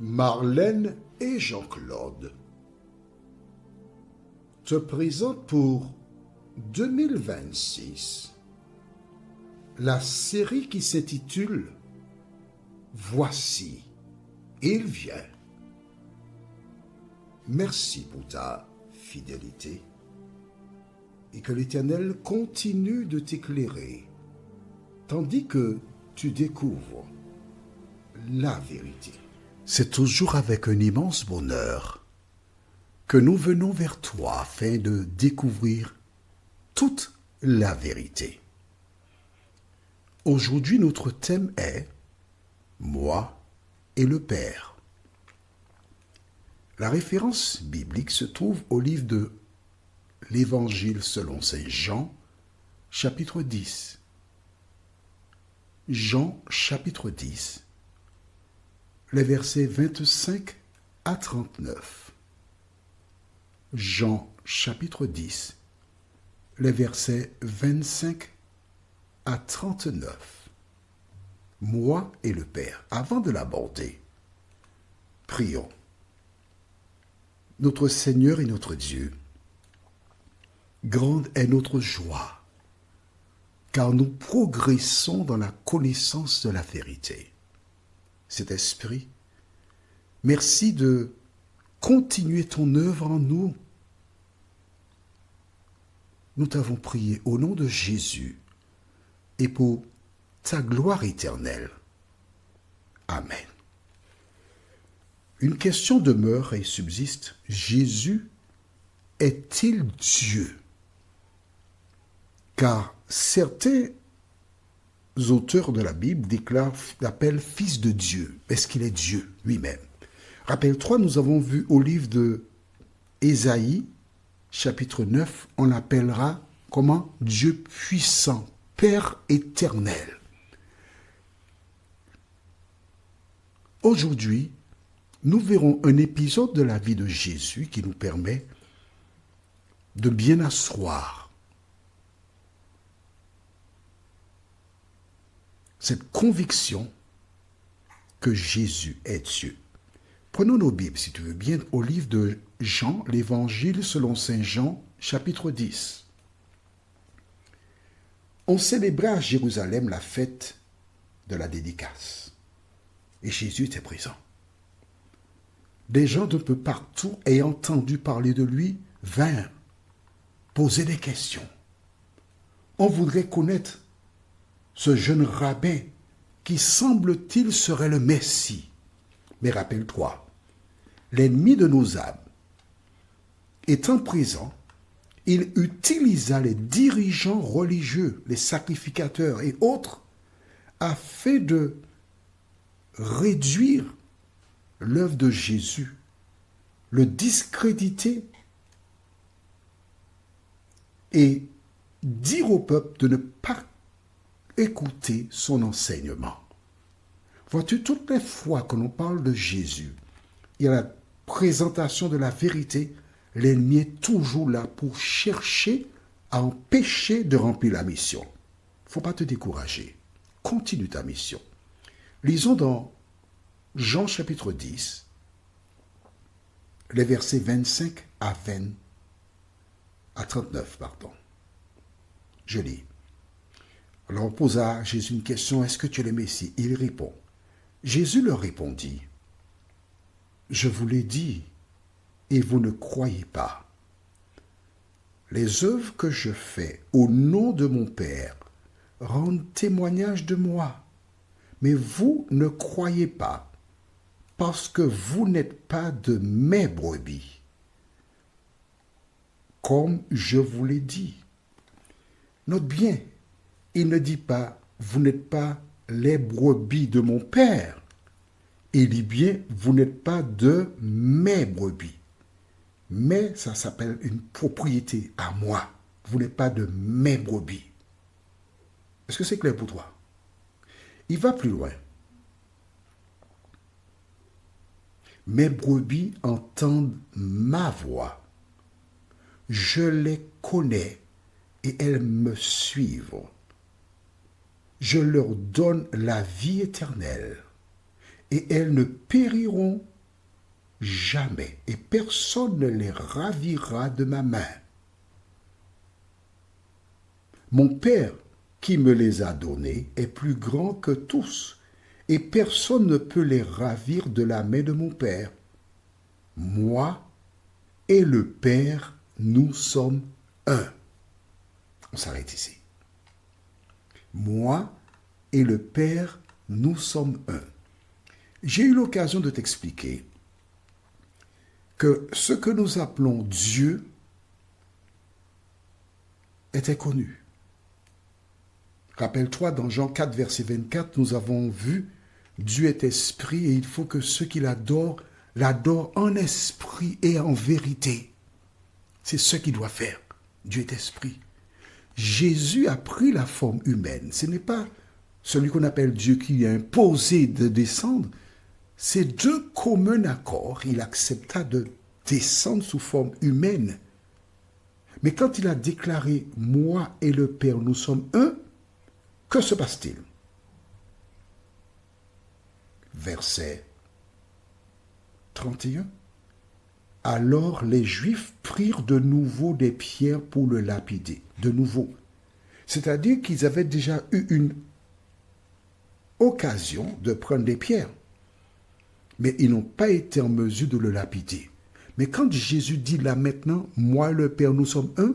Marlène et Jean-Claude te présentent pour 2026 la série qui s'intitule « Voici, il vient ». Merci pour ta fidélité et que l'Éternel continue de t'éclairer tandis que tu découvres la vérité. C'est toujours avec un immense bonheur que nous venons vers toi afin de découvrir toute la vérité. Aujourd'hui, notre thème est « Moi et le Père ». La référence biblique se trouve au livre de l'Évangile selon saint Jean, chapitre 10. Jean, chapitre 10, les versets 25 à 39. Jean, chapitre 10, les versets 25 à 39. Moi et le Père. Avant de l'aborder, prions. Notre Seigneur et notre Dieu, grande est notre joie, car nous progressons dans la connaissance de la vérité. Cet esprit, merci de continuer ton œuvre en nous. Nous t'avons prié au nom de Jésus et pour ta gloire éternelle. Amen. Une question demeure et subsiste. Jésus est-il Dieu? Car certains auteurs de la Bible l'appellent fils de Dieu. Est-ce qu'il est Dieu lui-même? Rappelle-toi, nous avons vu au livre de Ésaïe, chapitre 9, on l'appellera comment? Dieu puissant, Père éternel. Aujourd'hui, nous verrons un épisode de la vie de Jésus qui nous permet de bien asseoir cette conviction que Jésus est Dieu. Prenons nos Bibles, si tu veux bien, au livre de Jean, l'Évangile selon saint Jean, chapitre 10. On célébrait à Jérusalem la fête de la dédicace. Et Jésus était présent. Des gens d'un peu partout, ayant entendu parler de lui, vinrent poser des questions. On voudrait connaître ce jeune rabbin qui semble-t-il serait le Messie. Mais rappelle-toi, l'ennemi de nos âmes, étant présent, il utilisa les dirigeants religieux, les sacrificateurs et autres, afin de réduire l'œuvre de Jésus, le discréditer et dire au peuple de ne pas écouter son enseignement. Vois-tu, toutes les fois que l'on parle de Jésus, il y a la présentation de la vérité, l'ennemi est toujours là pour chercher à empêcher de remplir la mission. Il ne faut pas te décourager. Continue ta mission. Lisons dans Jean chapitre 10, les versets 25 à 39. Je lis. Alors on posa à Jésus une question, est-ce que tu es le Messie? Il répond. Jésus leur répondit, je vous l'ai dit, et vous ne croyez pas. Les œuvres que je fais au nom de mon Père rendent témoignage de moi, mais vous ne croyez pas, parce que vous n'êtes pas de mes brebis, comme je vous l'ai dit. Note bien, il ne dit pas, vous n'êtes pas les brebis de mon Père. Il dit bien, vous n'êtes pas de mes brebis. Mais ça s'appelle une propriété à moi. Vous n'êtes pas de mes brebis. Est-ce que c'est clair pour toi? Il va plus loin. Mes brebis entendent ma voix. Je les connais et elles me suivent. Je leur donne la vie éternelle et elles ne périront jamais, et personne ne les ravira de ma main. Mon Père qui me les a donnés est plus grand que tous, et personne ne peut les ravir de la main de mon Père. Moi et le Père, nous sommes un. On s'arrête ici. Moi et le Père, nous sommes un. J'ai eu l'occasion de t'expliquer que ce que nous appelons Dieu était connu. Rappelle-toi, dans Jean 4, verset 24, nous avons vu Dieu est esprit et il faut que ceux qui l'adorent en esprit et en vérité. C'est ce qu'il doit faire. Dieu est esprit. Jésus a pris la forme humaine. Ce n'est pas celui qu'on appelle Dieu qui a imposé de descendre. C'est de commun accord, il accepta de descendre sous forme humaine. Mais quand il a déclaré « Moi et le Père, nous sommes un », que se passe-t-il? Verset 31. Alors les Juifs prirent de nouveau des pierres pour le lapider. De nouveau. C'est-à-dire qu'ils avaient déjà eu une occasion de prendre des pierres. Mais ils n'ont pas été en mesure de le lapider. Mais quand Jésus dit là maintenant, moi et le Père, nous sommes un,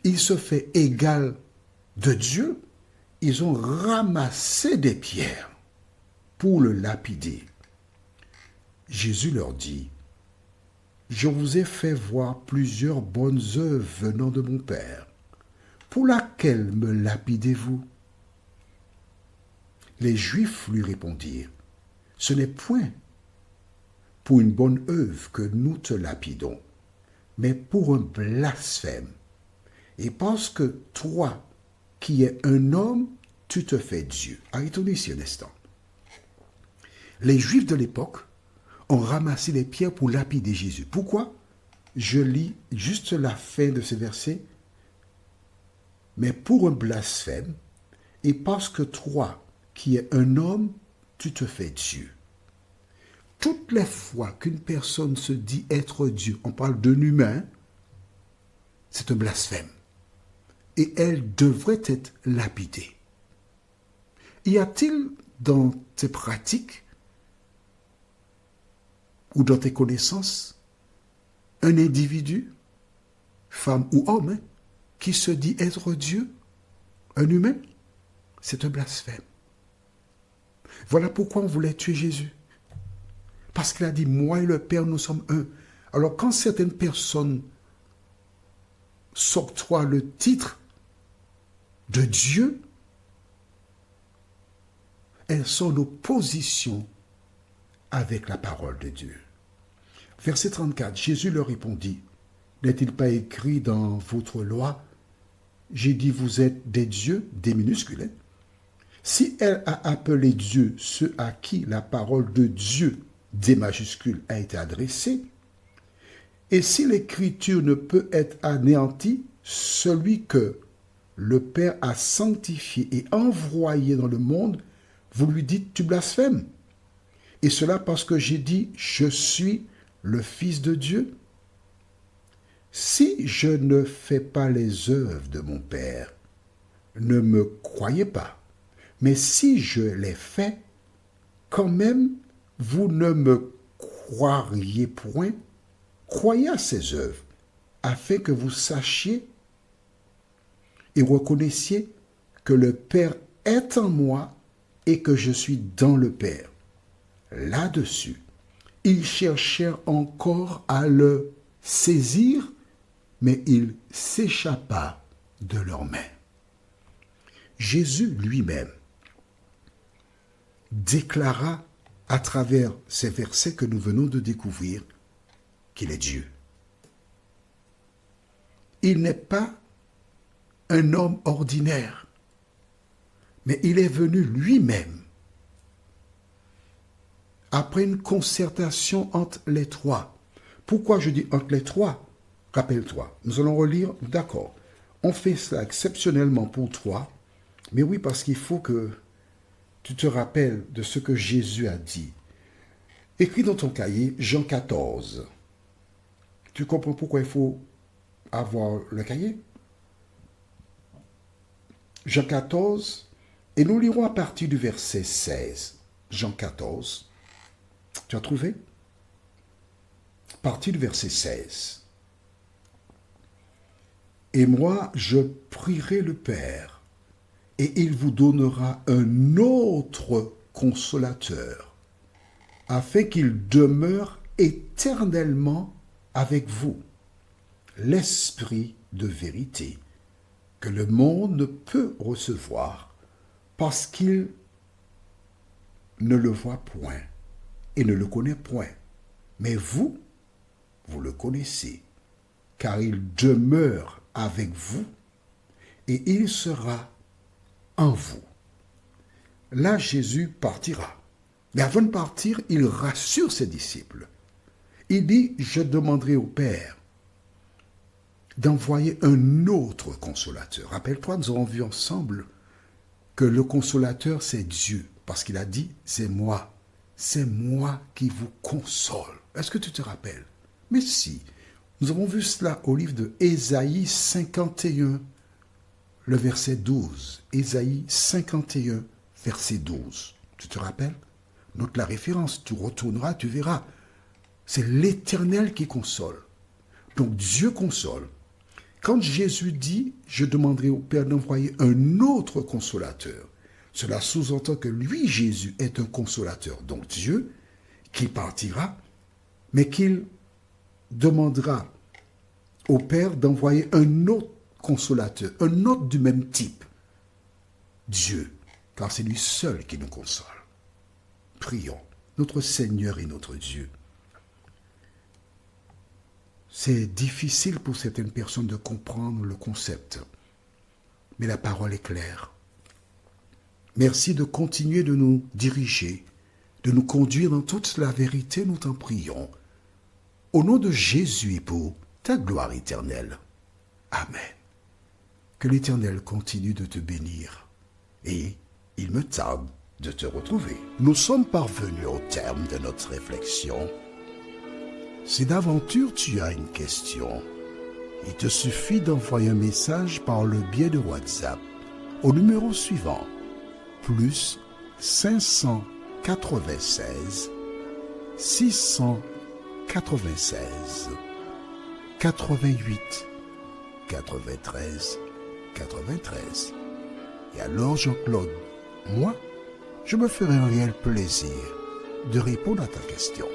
il se fait égal de Dieu. Ils ont ramassé des pierres pour le lapider. Jésus leur dit, je vous ai fait voir plusieurs bonnes œuvres venant de mon Père. Pour laquelle me lapidez-vous? Les Juifs lui répondirent, ce n'est point pour une bonne œuvre que nous te lapidons, mais pour un blasphème. Et parce que toi, qui es un homme, tu te fais Dieu. Arrêtons ici un instant. Les Juifs de l'époque ont ramassé les pierres pour lapider Jésus. Pourquoi? Je lis juste la fin de ce verset. Mais pour un blasphème, et parce que toi, qui es un homme, tu te fais Dieu. Toutes les fois qu'une personne se dit être Dieu, on parle d'un humain, c'est un blasphème. Et elle devrait être lapidée. Y a-t-il dans tes pratiques ou dans tes connaissances un individu, femme ou homme, qui se dit être Dieu, un humain? C'est un blasphème. Voilà pourquoi on voulait tuer Jésus. Parce qu'il a dit, moi et le Père, nous sommes un. Alors quand certaines personnes s'octroient le titre de Dieu, elles sont en opposition avec la parole de Dieu. Verset 34, Jésus leur répondit, n'est-il pas écrit dans votre loi, j'ai dit vous êtes des dieux, des minuscules, hein? Si elle a appelé Dieu ceux à qui la parole de Dieu, des majuscules, a été adressée, et si l'écriture ne peut être anéantie, celui que le Père a sanctifié et envoyé dans le monde, vous lui dites, tu blasphèmes. Et cela parce que j'ai dit, je suis le Fils de Dieu. Si je ne fais pas les œuvres de mon Père, ne me croyez pas. Mais si je les fais, quand même, vous ne me croiriez point. Croyez à ces œuvres, afin que vous sachiez et reconnaissiez que le Père est en moi et que je suis dans le Père. Là-dessus, ils cherchèrent encore à le saisir, mais il s'échappa de leurs mains. Jésus lui-même déclara à travers ces versets que nous venons de découvrir qu'il est Dieu. Il n'est pas un homme ordinaire, mais il est venu lui-même après une concertation entre les trois. Pourquoi je dis entre les trois? Rappelle-toi, nous allons relire, d'accord, on fait ça exceptionnellement pour toi, mais oui, parce qu'il faut que tu te rappelles de ce que Jésus a dit. Écris dans ton cahier Jean 14. Tu comprends pourquoi il faut avoir le cahier? Jean 14, et nous lirons à partir du verset 16. Jean 14. Tu as trouvé? À partir du verset 16. Et moi, je prierai le Père, et il vous donnera un autre consolateur, afin qu'il demeure éternellement avec vous, l'Esprit de vérité, que le monde ne peut recevoir, parce qu'il ne le voit point et ne le connaît point. Mais vous, vous le connaissez, car il demeure avec vous et il sera en vous. Là, Jésus partira. Mais avant de partir, il rassure ses disciples. Il dit, je demanderai au Père d'envoyer un autre consolateur. Rappelle-toi, nous avons vu ensemble que le consolateur, c'est Dieu. Parce qu'il a dit, c'est moi qui vous console. Est-ce que tu te rappelles? Mais si, nous avons vu cela au livre de Ésaïe 51, le verset 12. Ésaïe 51, verset 12. Tu te rappelles? Note la référence, tu retourneras, tu verras. C'est l'Éternel qui console. Donc Dieu console. Quand Jésus dit, je demanderai au Père d'envoyer un autre consolateur, cela sous-entend que lui, Jésus, est un consolateur. Donc Dieu, qui partira, mais qu'il demandera au Père d'envoyer un autre consolateur, un autre du même type. Dieu, car c'est lui seul qui nous console. Prions, notre Seigneur et notre Dieu. C'est difficile pour certaines personnes de comprendre le concept, mais la parole est claire. Merci de continuer de nous diriger, de nous conduire dans toute la vérité, nous t'en prions. Au nom de Jésus et pour ta gloire éternelle. Amen. Que l'Éternel continue de te bénir et il me tarde de te retrouver. Nous sommes parvenus au terme de notre réflexion. Si d'aventure tu as une question, il te suffit d'envoyer un message par le biais de WhatsApp au numéro suivant, plus 596 696 88 93 93. Et alors Jean-Claude, moi, je me ferai un réel plaisir de répondre à ta question.